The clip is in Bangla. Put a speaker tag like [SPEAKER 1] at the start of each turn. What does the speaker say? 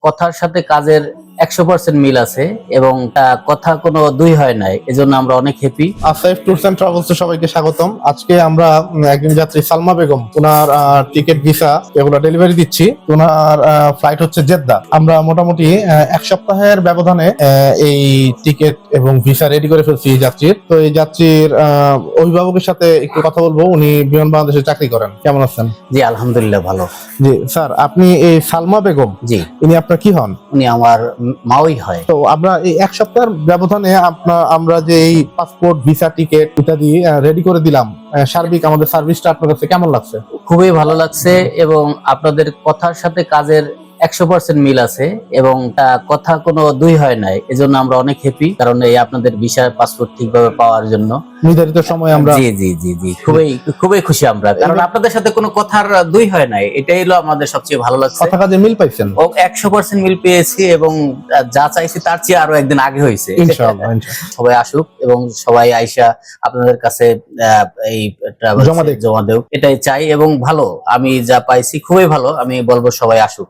[SPEAKER 1] কথার সাথে কাজের 100% মিল আছে এবং কথা কোনো দুই হয় নাই, এজন্য আমরা অনেক happy.
[SPEAKER 2] Asef tours and travels সবাইকে স্বাগতম। আজকে আমরা একজন যাত্রী সালমা বেগম, ওনার টিকিট ভিসা এগুলো ডেলিভারি দিচ্ছি। ওনার ফ্লাইট হচ্ছে জেদ্দা। আমরা মোটামুটি এক সপ্তাহের ব্যবধানে এই টিকিট এবং ভিসা রেডি করে ফেলছি এই যাত্রীর। তো এই যাত্রীর অভিভাবকের সাথে একটু কথা বলবো। উনি বিমান বাংলাদেশে চাকরি করেন। কেমন আছেন?
[SPEAKER 1] জি আলহামদুলিল্লাহ ভালো।
[SPEAKER 2] জি স্যার, আপনি এই সালমা বেগম,
[SPEAKER 1] জি
[SPEAKER 2] ইনি আপনার কি হন?
[SPEAKER 1] উনি আমার মাওই হয়।
[SPEAKER 2] তো আমরা এই এক সপ্তাহের ব্যবধানে আমরা যে এই পাসপোর্ট, ভিসা, টিকিট ইত্যাদি রেডি করে দিলাম, সার্বিক আমাদের সার্ভিসটা আপনার কাছে কেমন লাগছে?
[SPEAKER 1] খুবই ভালো লাগছে এবং আপনাদের কথার সাথে কাজের 100% মিল আছে এবং কথা কোনো দুই হয় নাই, এজন্য আমরা অনেক হ্যাপি। কারণ এই আপনাদের ভিসা পাসপোর্ট ঠিকভাবে পাওয়ার জন্য
[SPEAKER 2] নির্ধারিত সময় আমরা
[SPEAKER 1] জি জি জি জি খুবই খুবই খুশি আমরা, কারণ আপনাদের সাথে কোনো কথার দুই হয় নাই, এটাই হলো আমাদের সবচেয়ে ভালো লাগছে।
[SPEAKER 2] কথা কাজে মিল পাইছেন?
[SPEAKER 1] ও 100% মিল পেয়েছি এবং যা চাইছি তার চেয়ে আরো একদিন আগে হয়েছে।
[SPEAKER 2] ইনশাআল্লাহ।
[SPEAKER 1] সবাই আসুক এবং সবাই আইসা আপনাদের কাছে এই ট্রাভেল
[SPEAKER 2] জমা দেখ।
[SPEAKER 1] জমা দেও, এটাই চাই। এবং ভালো, আমি যা পাইছি খুবই ভালো, আমি বলবো সবাই আসুক।